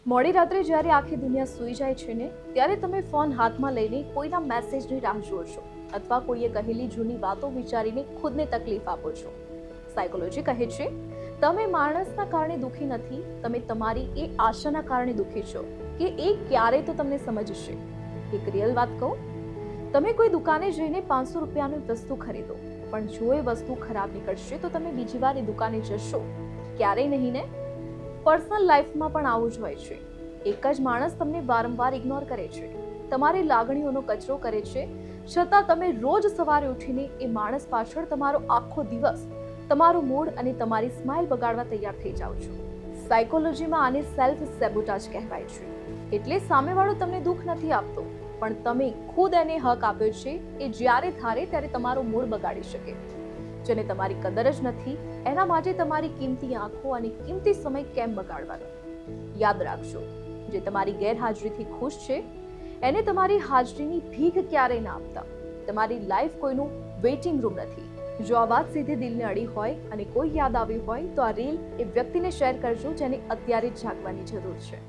મોડી રાત્રે જ્યારે આખી દુનિયા સૂઈ જાય છે ને ત્યારે તમે ફોન હાથમાં લઈને કોઈના મેસેજની રાહ જુઓ છો અથવા કોઈએ કહેલી જૂની વાતો વિચારીને ખુદને તકલીફ આપો છો. સાયકોલોજી કહે છે તમે માણસના કારણે દુઃખી નથી, તમે તમારી એ આશાના કારણે દુઃખી છો કે એ ક્યારે તો તમને સમજશે. એક રિયલ વાત કહું, તમે કોઈ દુકાને જઈને 500 રૂપિયાની વસ્તુ ખરીદો, પણ જો એ વસ્તુ ખરાબ નીકળશે તો તમે બીજી વાર એ દુકાને જશો? ક્યારેય નહીં ને. પર્સનલ લાઈફમાં પણ આવું જ હોય છે. એક જ માણસ તમને વારંવાર ઇગ્નોર કરે છે, તમારી લાગણીઓનો કચરો કરે છે, છતાં તમે રોજ સવારે ઉઠીને એ માણસ પાછળ તમારો આખો દિવસ, તમારું મૂડ અને તમારી સ્માઇલ બગાડવા તૈયાર થઈ જાઓ છો. સાયકોલોજીમાં આને સેલ્ફ સેબોટાજ કહેવાય છે. એટલે સામેવાળો તમને દુઃખ નથી આપતો, પણ તમે ખુદ એને હક આપ્યો છે એ જ્યારે ધારે ત્યારે તમારો મૂડ બગાડી શકે. જેને તમારી કદર જ નથી, એના માટે તમારી કિંમતી આંખો અને કિંમતી સમય કેમ બગાડવાનો? યાદ રાખજો, જે તમારી ગેરહાજરીથી ખુશ છે એને તમારી હાજરીની ભીખ ક્યારેય ના આપતા. તમારી લાઈફ કોઈનું વેઇટિંગ રૂમ નથી. જો આ વાત સીધી દિલને અડી હોય અને કોઈ યાદ આવ્યું હોય તો આ રીલ એ વ્યક્તિને શેર કરજો જેને અત્યારે જ જાગવાની જરૂર છે.